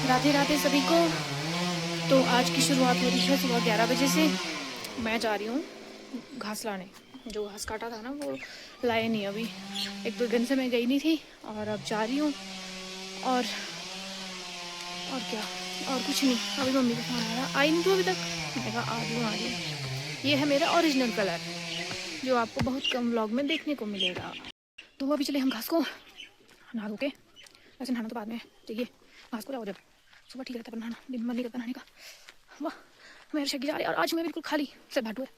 राधे राधे सभी को। तो आज की शुरुआत हो रही है सुबह 11 बजे से। मैं जा रही हूँ घास लाने। जो घास काटा था ना वो लाए नहीं अभी। 1-2 दिन से मैं गई नहीं थी और अब जा रही हूँ। और क्या, और कुछ नहीं। अभी मम्मी का फ़ोन आया, आई नहीं तू अभी तक? मैंने कहा आ रही हूँ आ रही हूँ। ये है मेरा ओरिजिनल कलर जो आपको बहुत कम व्लॉग में देखने को मिलेगा। तो अभी चले हम घास को नहा धो के। वैसे नहाना तो बाद में है, चाहिए घास को लाओ जब सुबह ठीक रहता है बनाना, दिन मन नहीं करता नहाने का। वाह, मेरे शक्की जा रही है और आज मैं बिल्कुल खाली से भाटू है।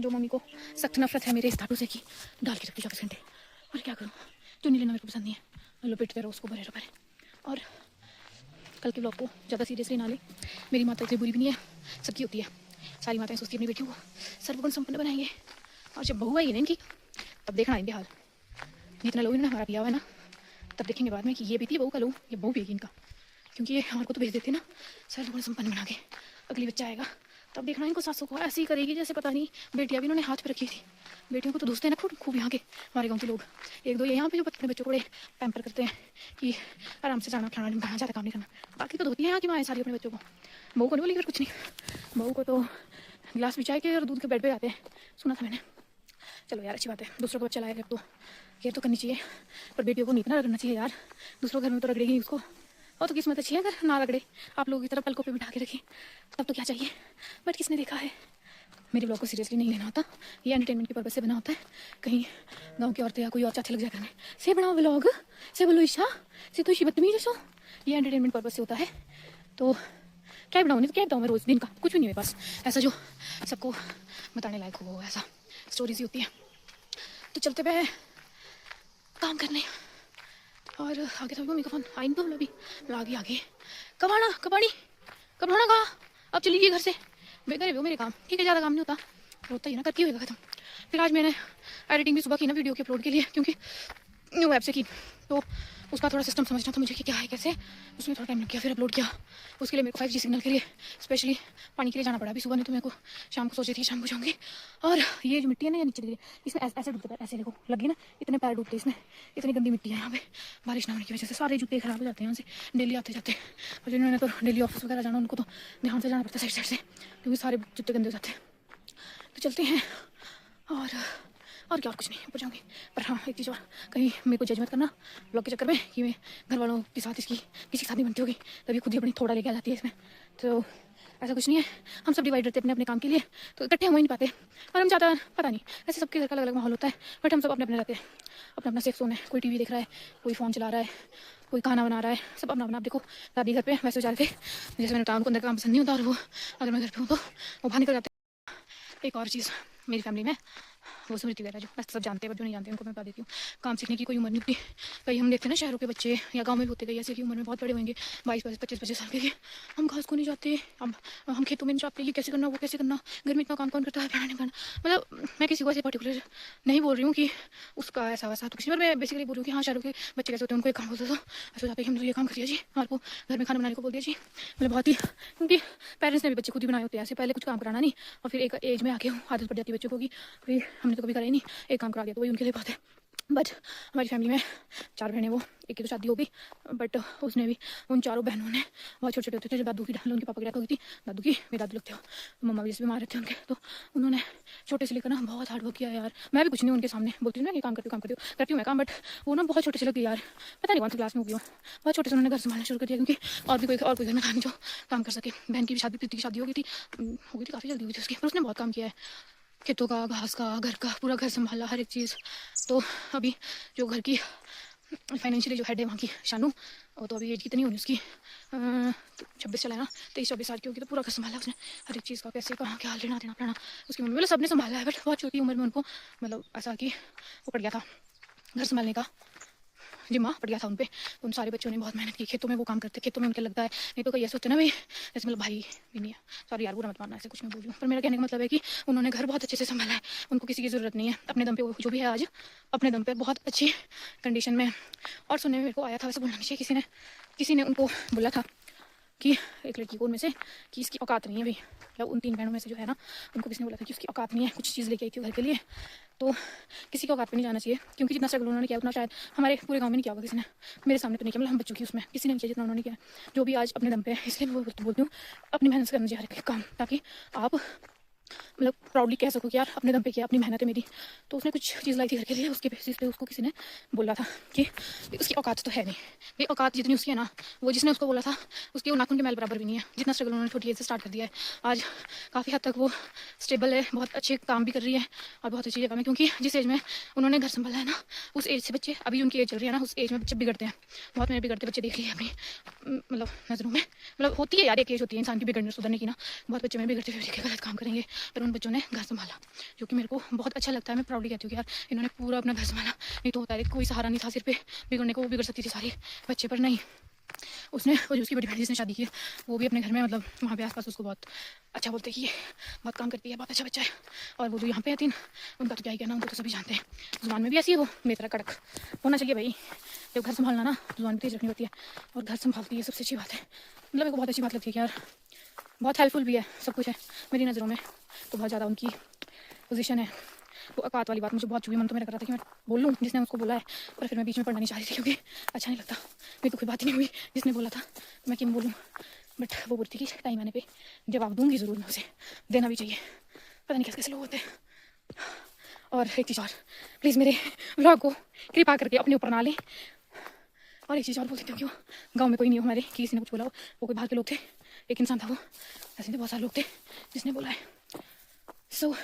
जो मम्मी को सख्त नफरत है मेरे इस धाटू से कि डाल के रखती 24 घंटे। और क्या करूँ, चुन्नी लेना मेरे को पसंद नहीं है। लपेटते रहो उसको, भरे रहो भरे। और कल के ब्लॉग को ज़्यादा सीरियसली ना ले। मेरी माता इतनी बुरी भी नहीं है, सबकी होती है। सारी माताएं सोचती है अपनी बेटियों को सर्वगुण संपन्न बनाएंगे, और जब बहू आई है इनकी तब देखना इनके हाल। जितना लोग इन्होंने हमारा पिया हुआ है ना, तब देखेंगे बाद में कि ये पीती है बहू का लो, ये बहू पिएगी इनका। क्योंकि ये हमारे को तो भेज देते ना सर्वगुण संपन्न बना के। अगली बच्चा आएगा तब देखना इनको सासों को ऐसी ही करेगी जैसे पता नहीं बेटियां भी इन्होंने हाथ पे रखी थी। बेटियों को तो दूसते हैं ना खूब खूब यहाँ के हमारे गाँव के लोग। 1-2 ये यहाँ पे जो अपने बच्चों को बड़े पैम्पर करते हैं कि आराम से जाना खाना, कहाँ ज़्यादा काम नहीं करना। बाकी तो धोती है यहाँ की माँ सारी अपने बच्चों को। बहू को नहीं बोलेंगे कुछ नहीं। बहू को तो गिलास बिछा के और दूध के बेड पे जाते हैं, सुना था मैंने। चलो यार अच्छी बात है, दूसरों को बच्चा लाया जब तो केयर तो करनी चाहिए, पर बेटियों को नहीं इतना रगड़ना चाहिए यार। दूसरों घर में तो रगड़ेगी उसको। और तो किस्मत अच्छी है अगर ना रगड़े, आप लोगों की तरह पलकों पे बिठा के रखें, तब तो क्या चाहिए। बट किसने देखा है, मेरे ब्लॉग को सीरियसली नहीं लेना होता। ये एंटरटेनमेंट के पर्पज से बना होता है। कहीं गाँव की औरतें या कोई और चाचे लग जाए करने से बनाओ ब्लॉग, से बोलो ईशा से तो इसी बदतमीज हो। ये एंटरटेनमेंट पर्पज से होता है। तो क्या बनाऊँ, नहीं तो क्या बताऊँ मैं रोज़ दिन का कुछ भी नहीं है मेरे पास ऐसा जो सबको बताने लायक हो, ऐसा स्टोरीज ही होती है। तो चलते पे काम करने। और आगे तो मम्मी का फोन आई नहीं, तो अभी आगे कब आना कब आना कहा। अब चली घर से बेकार है मेरे काम, ठीक है ज़्यादा काम नहीं होता, होता ही ना करके होगा खत्म। फिर आज मैंने एडिटिंग भी सुबह की ना वीडियो के अपलोड के लिए, क्योंकि न्यू ऐप से की, तो उसका थोड़ा सिस्टम समझना था मुझे कि क्या है कैसे, उसमें थोड़ा टाइम लग गया। फिर अपलोड किया, उसके लिए मेरे को 5G सिग्नल के लिए स्पेशली पानी के लिए जाना पड़ा। अभी सुबह नहीं तो मेरे को शाम को सोच रही थी शाम को जाऊँगी। और ये जो मिट्टी है ना ये नीचे गिरी, इसमें ऐसे डूबते पैर, ऐसे देखो लगी ना, इतने पैर डूबते इसमें। इतनी गंदी मिट्टी है यहाँ पे, बारिश ना होने की वजह से सारे जूते खराब हो जाते हैं यहाँ से डेली आते जाते। और जिन्होंने तो डेली ऑफिस वगैरह जाना उनको तो ध्यान से जाना पड़ता है साइड से, क्योंकि सारे जूते गंदे हो जाते हैं। तो चलते हैं और क्या, और कुछ नहीं, ऊपर जाऊँगी। पर हाँ एक चीज़ और, कहीं मेरे को जज मत करना ब्लॉग के चक्कर में कि मैं घर वालों के साथ इसकी किसी के साथ नहीं बनती होगी, तभी खुद ही अपनी थोड़ा लेके आ जाती है इसमें। तो ऐसा कुछ नहीं है, हम सब डिवाइड रहते हैं अपने अपने काम के लिए, तो इकट्ठे हो ही नहीं पाते। और हम ज़्यादा पता नहीं, ऐसे सबके घर का अलग अलग माहौल होता है, बट हम सब अपने अपने रहते हैं, अपना अपना सेफ जोन है। कोई टीवी देख रहा है, कोई फ़ोन चला रहा है, कोई खाना बना रहा है, सब अपना अपना। आप देखो दादी घर पे वैसे जा रहे थे, जैसे मैंने बताया उनको अंदर का काम पसंद नहीं होता, और वो अगर मैं घर पे हूँ तो वो बाहर निकल जाते हैं। एक और चीज़ मेरी फैमिली में, वो स्मृति वगैरह जो वैसे सब जानते हैं, बट जो नहीं जानते उनको मैं बता देती हूँ, काम सीखने की कोई उम्र नहीं होती। कहीं हम देखते हैं ना शहरों के बच्चे या गांव में भी होते, कई ऐसे की उम्र में बहुत बड़े होंगे, 22-25 साल के, हम घास को नहीं जाते, हम खेतों में नहीं जाते, ये कैसे करना वो कैसे करना, घर में इतना काम कौन करता है, नहीं करना। मतलब मैं किसी को ऐसे पर्टिकुलर नहीं बोल रही हूँ कि उसका ऐसा वैसा तो किसी पर, मैं बेसिकली बोल रही हूँ कि हाँ शहरों के बच्चे कैसे होते हैं, उनको एक काम बोलते तो ऐसा जाता है कि हम तो ये काम कर दिया जी, हमारे को घर में खाना बनाने को बोल दिया जी। मतलब बहुत ही, क्योंकि पेरेंट्स ने भी बच्चे खुद ही बनाए होते हैं ऐसे, पहले कुछ काम कराना नहीं, और फिर एक एज में आके आदत पड़ जाती है बच्चों को कि भाई हमने तो कभी करा ही नहीं, एक काम करा दिया, तो वही उनके लिए बात है। बट हमारी फैमिली में 4 बहनें, वो एक की तो शादी हो गई, बट उसने भी, उन चारों बहनों ने बहुत छोटे छोटे होते थे जब दादू की उनके पापा की डेथ हो गई थी। दादू की, मेरे दादू लगते हो, मम्मा भी जैसे बीमार रहते हैं उनके, तो उन्होंने छोटे से लेकर ना बहुत हार्ड वर्क किया यार। मैं भी कुछ नहीं उनके सामने बोलती हूँ ना, ये काम करती हूँ मैं काम, बट वो ना बहुत छोटे से लगी यार, पता नहीं कौन सी क्लास में हो गई हो, बहुत छोटे से उन्होंने घर संभालना शुरू कर दिया, क्योंकि और भी कोई घर में खाने जो काम कर सके। बहन की भी शादी, प्रीति की शादी हो गई थी, काफ़ी जल्दी हुई थी उसकी, पर उसने बहुत काम किया है, खेतों का, घास का, घर का, पूरा घर संभाला, हर एक चीज़। तो अभी जो घर की फाइनेंशियली जो हेड है वहाँ की शानू, वो तो अभी एज कितनी होगी उसकी, 26 चला है ना, 23-24 साल की होगी, तो पूरा घर संभाला उसने, हर एक चीज़ का, कैसे कहाँ क्या लेना देना पड़ना उसकी मम्मी, मतलब सबने संभाला है। बट बहुत छोटी उम्र में उनको मतलब ऐसा कि वो पड़ गया था घर संभालने का, जिम्मा पड़ गया था उन पे। उन सारे बच्चों ने बहुत मेहनत की, खेतों में वो काम करते, खेतों में उनके लगता है, नहीं तो कई ऐसे होते ना भाई, जैसे मतलब भाई भी नहीं है, सॉरी यार बुरा मत मानना, ऐसे कुछ मैं बोल रही हूँ, पर मेरा कहने का मतलब है कि उन्होंने घर बहुत अच्छे से संभाला है, उनको किसी की ज़रूरत नहीं है, अपने दम पे वो जो भी है आज अपने दम पे बहुत अच्छी कंडीशन में। और सुनने में मेरे को आया था, वैसे बोलना नहीं चाहिए, किसी ने उनको बोला था कि एक लड़की को उनमें से कि इसकी औकात नहीं है भाई, मतलब उन 3 बहनों में से जो है ना, उनको किसी ने बोला था कि उसकी औकात नहीं है, कुछ चीज़ लेके आई थी घर के लिए, तो किसी की औकात पे नहीं जाना चाहिए, क्योंकि जितना स्ट्रगल उन्होंने किया उतना शायद हमारे पूरे गांव में नहीं किया होगा किसी ने, मेरे सामने तो नहीं किया, मतलब हम बच्चों की उसमें किसी ने नहीं किया जितना उन्होंने किया, जो भी आज अपने दम पे है। इसलिए मैं वो बोलती हूँ अपनी मेहनत से करना चाहिए हर एक काम, ताकि आप मतलब प्राउडली कह सको कि यार अपने दम पे किया, अपनी मेहनत है मेरी। तो उसने कुछ चीज़ लाई थी घर के लिए, उसके बेसिस पे उसको किसी ने बोला था कि उसकी औकात तो है नहीं भाई, औकात जितनी उसकी है ना, वो जिसने उसको बोला था उसके वो नाखून के मैल बराबर भी नहीं है, जितना स्ट्रगल उन्होंने छोटी एज से स्टार्ट कर दिया है। आज काफ़ी हद तक वो स्टेबल है, बहुत अच्छे काम भी कर रही है और बहुत अच्छी जगह में, क्योंकि जिस एज में उन्होंने घर संभाला है ना, उस एज से बच्चे, अभी उनकी एज चल रही है ना, उस एज में बच्चे बिगड़ते हैं बहुत। मैंने बिगड़ते बच्चे देख लिए अपनी मतलब नज़रों में, मतलब होती है यार, एक एज होती है इंसान की बिगड़ने सुधरने की ना, बहुत बच्चे में बिगड़ते हुए देखे, गलत काम करेंगे, पर उन बच्चों ने घर संभाला, जो कि मेरे को बहुत अच्छा लगता है। मैं प्राउडली कहती हूँ कि यार इन्होंने पूरा अपना घर संभाला, नहीं तो होता है कोई सहारा नहीं था सिर पे, बिगड़ने को वो बिगड़ सकती थी सारी बच्चे, पर नहीं, उसने और उसकी बड़ी बहन जिसने शादी की वो भी अपने घर में मतलब वहाँ पे आसपास उसको बहुत अच्छा बोलते कि ये बहुत काम करती है, बहुत अच्छा बच्चा है। और वो जो यहाँ पे है 3, उनका तो क्या ही कहना, उनको तो सभी जानते हैं, जुबान में भी ऐसी है वो, मेरी तरह कड़क होना चाहिए भाई, जब घर संभालना ना जुबान भी तेज रखनी होती है, और घर संभालती है, सबसे अच्छी बात है, मतलब मेरे को बहुत अच्छी बात लगती है कि यार बहुत हेल्पफुल भी है, सब कुछ है मेरी नज़रों में, तो बहुत ज़्यादा उनकी पोजीशन है। वो औकात वाली बात मुझे बहुत चुभी, मन तो मेरा कर रहा था कि मैं बोल लूँ जिसने उसको बोला है, पर फिर मैं बीच में पढ़ना नहीं चाह रही थी, क्योंकि अच्छा नहीं लगता, मेरी तो कोई बात ही नहीं हुई जिसने बोला था, तो मैं क्यों बोलूँ, बट वो बोलती कि टाइम आने पे जवाब दूंगी ज़रूर, मैं उसे देना भी चाहिए, पता नहीं कैसे कैसे लोग होते हैं। और एक चीज़ और, प्लीज़ मेरे व्लॉग को कृपा करके अपने ऊपर ना लें, और एक चीज़ और बोल देती हूँ कि वो गाँव में कोई नहीं हो हमारे कि किसी ने कुछ बोला हो, वो कोई बाहर के लोग थे, एक इंसान था वो, ऐसे तो बहुत सारे लोग थे जिसने बोला है। सो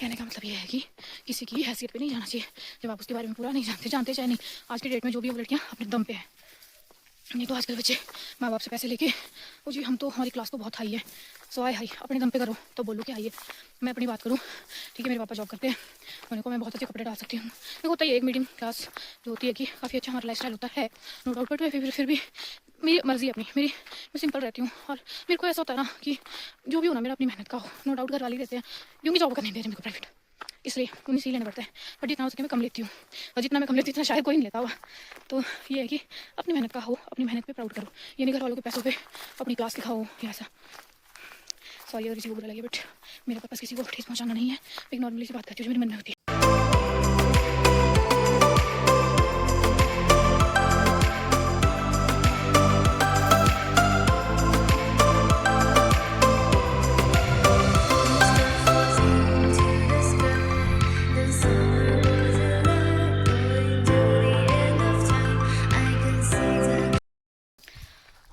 कहने का मतलब ये है कि किसी की हैसियत पे नहीं जाना चाहिए जब आप उसके बारे में पूरा नहीं जानते चाहे नहीं। आज की डेट में जो भी वो लड़कियाँ अपने दम पे है, नहीं तो आजकल बच्चे माँ बाप से पैसे लेके वो जी हम तो हमारी क्लास तो बहुत हाई है, सो हाई अपने दम पे करो, तो बोलो कि हाई है। मैं अपनी बात करूँ, ठीक है, मेरे पापा जॉब करते हैं, उन्हें को मैं बहुत अच्छे कपड़े डाल सकती हूँ, मेरे होता है एक मीडियम क्लास जो होती है कि काफ़ी अच्छा हमारा लाइफस्टाइल होता है, नो डाउट, बट फिर भी मेरी मर्जी अपनी, मैं सिंपल रहती हूँ, और मेरे को ऐसा होता है ना कि जो भी हो ना मेरा अपनी मेहनत का हो, नो डाउट घर वाले रहते हैं क्योंकि जॉब करने दे रहे मेरे को प्राइवेट, इसलिए उन्हें सी लेना पड़ता है, बट जितना हो सके मैं कम लेती हूँ, और जितना मैं कम लेती हूँ इतना शायद कोई नहीं लेता होगा। तो ये है कि अपनी मेहनत का हो, अपनी मेहनत पे प्राउड करो, ये नहीं घर वालों के पैसों पे अपनी क्लास दिखाओ या ऐसा। सॉरी अगर किसी को बुरा लगे, बट मेरे पास किसी को ठेस पहुँचाना नहीं है, एक नॉर्मली सी बात करती हूँ जो मेरे मन में होती है।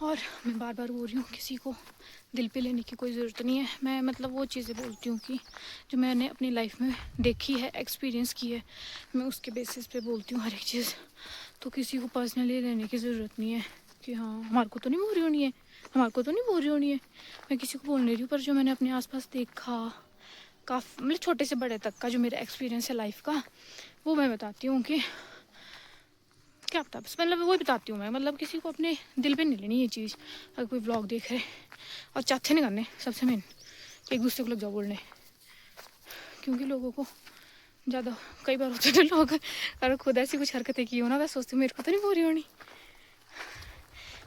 और मैं बार बार बोल रही हूँ, किसी को दिल पे लेने की कोई ज़रूरत नहीं है, मैं मतलब वो चीज़ें बोलती हूँ कि जो मैंने अपनी लाइफ में देखी है, एक्सपीरियंस की है, मैं उसके बेसिस पे बोलती हूँ हर एक चीज़, तो किसी को पर्सनली लेने की ज़रूरत नहीं है कि हाँ हमारे को तो नहीं बोल रही होनी है, हमारे को तो नहीं बोल रही होनी है, मैं किसी को बोल नहीं रही हूँ, पर जो मैंने अपने आसपास देखा काफ़ी मतलब छोटे से बड़े तक का जो मेरा एक्सपीरियंस है लाइफ का, वो मैं बताती हूँ कि क्या पता, बस मतलब वही बताती हूँ मैं, मतलब किसी को अपने दिल पे नहीं लेनी ये चीज़। अगर कोई व्लॉग देख रहे और चाहते नहीं करने, सबसे मेन एक दूसरे को लग जाओ बोलने, क्योंकि लोगों को ज़्यादा कई बार होते हैं लोग अगर खुद ऐसी कुछ हरकतें की हो ना, तो सोचती हूँ मेरे को तो नहीं बोल रही होनी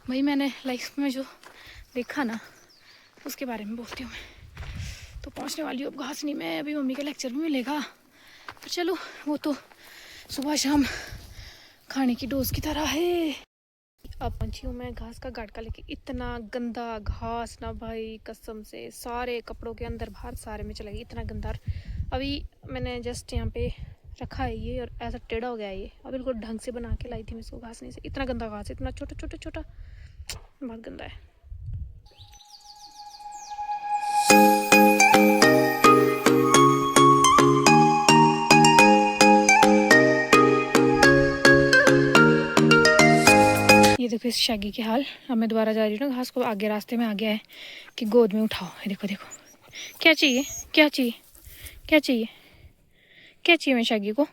भाई, मैंने लाइफ में जो देखा ना उसके बारे में बोलती हूँ मैं। तो पहुँचने वाली हूँ अब घासनी में, अभी मम्मी का लेक्चर भी मिलेगा, पर चलो वो तो सुबह शाम खाने की डोज की तरह है। अब पहुंची हूँ मैं घास का गाड़का लेके, इतना गंदा घास ना भाई कसम से, सारे कपड़ों के अंदर बाहर सारे में चला गया, इतना गंदा। अभी मैंने जस्ट यहाँ पे रखा है ये, और ऐसा टेढ़ा हो गया है ये, अब बिल्कुल ढंग से बना के लाई थी मैं इसको घासने से, इतना गंदा घास है, इतना छोटा छोटा छोटा, बहुत गंदा है। ये देखो इस शैगी के हाल। अब मैं दोबारा जा रही हूँ ना घास को, आगे रास्ते में आ गया है कि गोद में उठाओ, ये देखो देखो क्या चाहिए क्या चाहिए क्या चाहिए क्या चाहिए मैं शैगी को,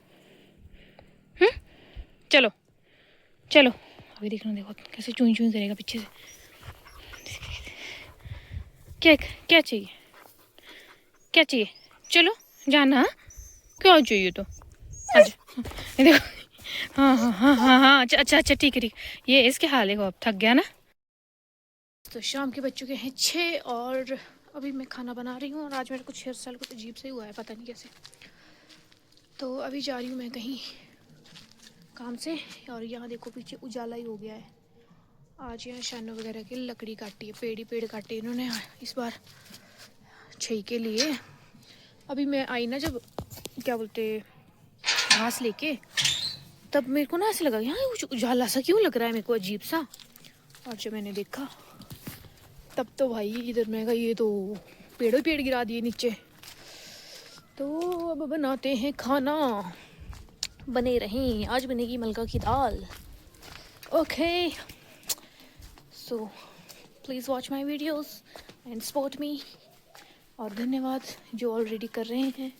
चलो चलो, अभी देखना देखो कैसे चूई चूई करेगा पीछे से, क्या क्या चाहिए क्या चाहिए, चलो जाना, क्या चाहिए तो अच्छा ये देखो, हाँ हाँ हाँ हाँ हाँ, अच्छा अच्छा ठीक है ठीक, ये इसके हाल है, अब थक गया ना। तो शाम के बज चुके हैं 6 और अभी मैं खाना बना रही हूँ। और आज मेरा कुछ हेयर स्टाइल कुछ अजीब से हुआ है, पता नहीं कैसे। तो अभी जा रही हूँ मैं कहीं काम से। और यहाँ देखो पीछे उजाला ही हो गया है। आज यहाँ शानों वगैरह की लकड़ी काटी है, पेड़ काटे इन्होंने इस बार छई के लिए। अभी मैं आई ना, जब क्या बोलते घास लेके, तब मेरे को ना ऐसे लगा यहाँ उजाला सा क्यों लग रहा है मेरे को, अजीब सा। और जब मैंने देखा तब तो भाई इधर मैं कहा ये तो पेड़ ही पेड़ गिरा दिए नीचे। तो अब बनाते हैं खाना, बने रहें। आज बनेगी मलका की दाल। Okay, so please watch my videos and support me. और धन्यवाद जो ऑलरेडी कर रहे हैं।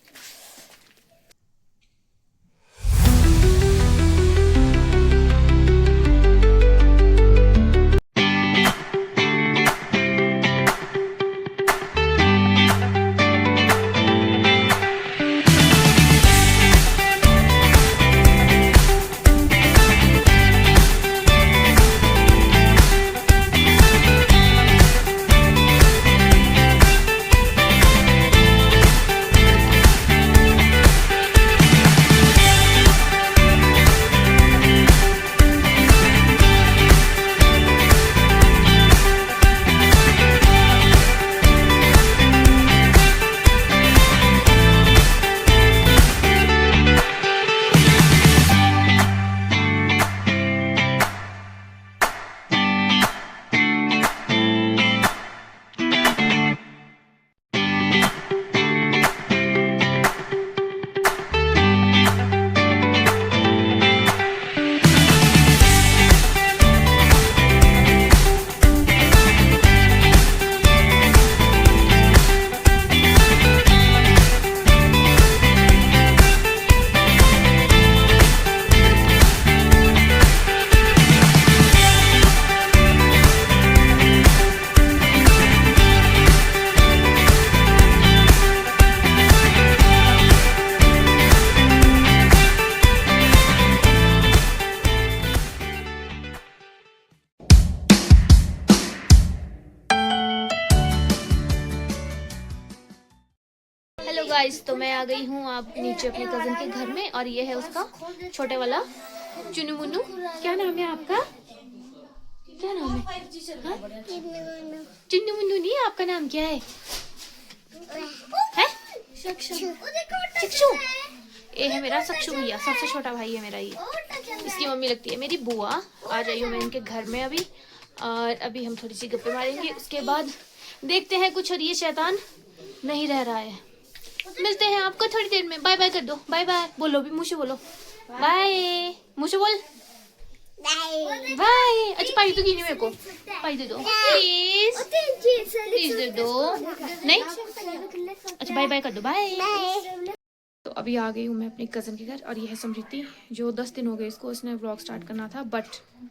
हेलो गाइस, तो मैं आ गई हूँ आप नीचे अपने कज़न के घर में। और ये है उसका छोटे वाला चुनू मुन्नू। क्या नाम है आपका? क्या नाम है? चुन्नू मुन्नू नहीं, आपका नाम क्या है? चक्षु। ये है मेरा सक्षु भैया, सबसे छोटा भाई है मेरा ये। इसकी मम्मी लगती है मेरी बुआ। आ जाइयो मैं इनके घर में अभी। और अभी हम थोड़ी सी गप्पे मारेंगे, उसके बाद देखते हैं कुछ। और ये शैतान नहीं रह रहा है। मिलते हैं आपको थोड़ी देर में। बाय बाय कर दो, बाय बाय बोलो भी, मुझे बोलो बाय, मुझे बोल बाय। अच्छा पाई तो की नहीं मेरे को, पाई दे दो प्लीज, प्लीज दे दो। नहीं अच्छा बाय बाय कर दो, बाय। तो अभी आ गई हूँ मैं अपनी कज़न के घर। और ये है समृति, जो 10 दिन हो गए इसको, इसने व्लॉग स्टार्ट करना था बट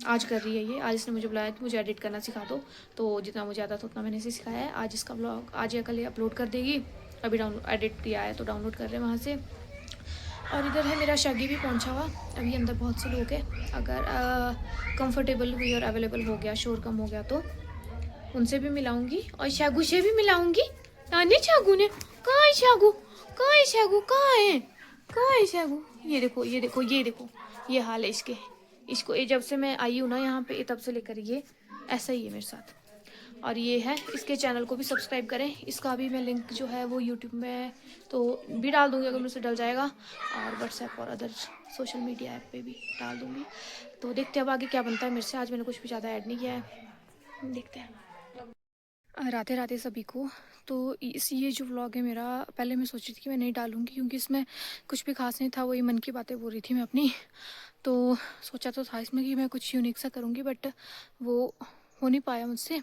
आज कर रही है ये। आज इसने मुझे बुलाया कि मुझे एडिट करना सिखा दो। तो जितना मुझे आता था उतना मैंने इसे सिखाया है। आज इसका व्लॉग आज या कल ये अपलोड कर देगी। अभी एडिट किया है तो डाउनलोड कर रहे हैं वहाँ से। और इधर है मेरा शगी भी पहुँचा हुआ। अभी अंदर बहुत से लोग हैं। अगर कंफर्टेबल हुई और अवेलेबल हो गया, शोर कम हो गया, तो उनसे भी मिलाऊंगी और शागू से भी मिलाऊंगी। नानी शागू ने कहाँ है? शागू कहाँ है? शागू कहाँ है? कहाँ है शागू? ये देखो ये देखो ये देखो, ये हाल है इसको ये जब से मैं आई हूँ ना यहाँ पे, तब से लेकर ये ऐसा ही है मेरे साथ। और ये है, इसके चैनल को भी सब्सक्राइब करें। इसका भी मैं लिंक जो है वो यूट्यूब में तो भी डाल दूँगी अगर मुझसे डल जाएगा, और व्हाट्सएप और अदर सोशल मीडिया ऐप पे भी डाल दूँगी। तो देखते हैं अब आगे क्या बनता है मेरे से। आज मैंने कुछ भी ज़्यादा ऐड नहीं किया है, देखते हैं। राधे राधे सभी को। तो ये जो व्लॉग है मेरा, पहले मैं सोची थी कि मैं नहीं डालूँगी क्योंकि इसमें कुछ भी खास नहीं था, वही मन की बातें बोल रही थी मैं अपनी। तो सोचा तो था इसमें कि मैं कुछ यूनिक सा करूँगी, बट वो हो नहीं पाया मुझसे।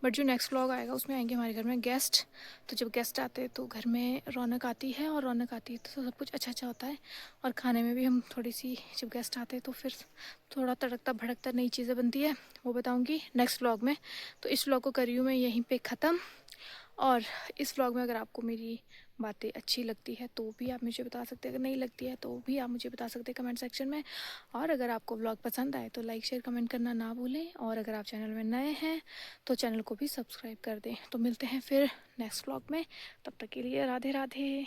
बट जो नेक्स्ट व्लॉग आएगा उसमें आएंगे हमारे घर में गेस्ट। तो जब गेस्ट आते हैं तो घर में रौनक आती है, और रौनक आती है तो सब कुछ अच्छा अच्छा होता है। और खाने में भी हम थोड़ी सी, जब गेस्ट आते हैं तो फिर थोड़ा तड़कता भड़कता नई चीज़ें बनती है, वो बताऊँगी नेक्स्ट व्लॉग में। तो इस व्लॉग को करी हूँ मैं यहीं पर ख़त्म। और इस व्लॉग में अगर आपको मेरी बातें अच्छी लगती है तो भी आप मुझे बता सकते हैं, अगर नहीं लगती है तो भी आप मुझे बता सकते हैं कमेंट सेक्शन में। और अगर आपको व्लॉग पसंद आए तो लाइक शेयर कमेंट करना ना भूलें, और अगर आप चैनल में नए हैं तो चैनल को भी सब्सक्राइब कर दें। तो मिलते हैं फिर नेक्स्ट व्लॉग में, तब तक के लिए राधे राधे।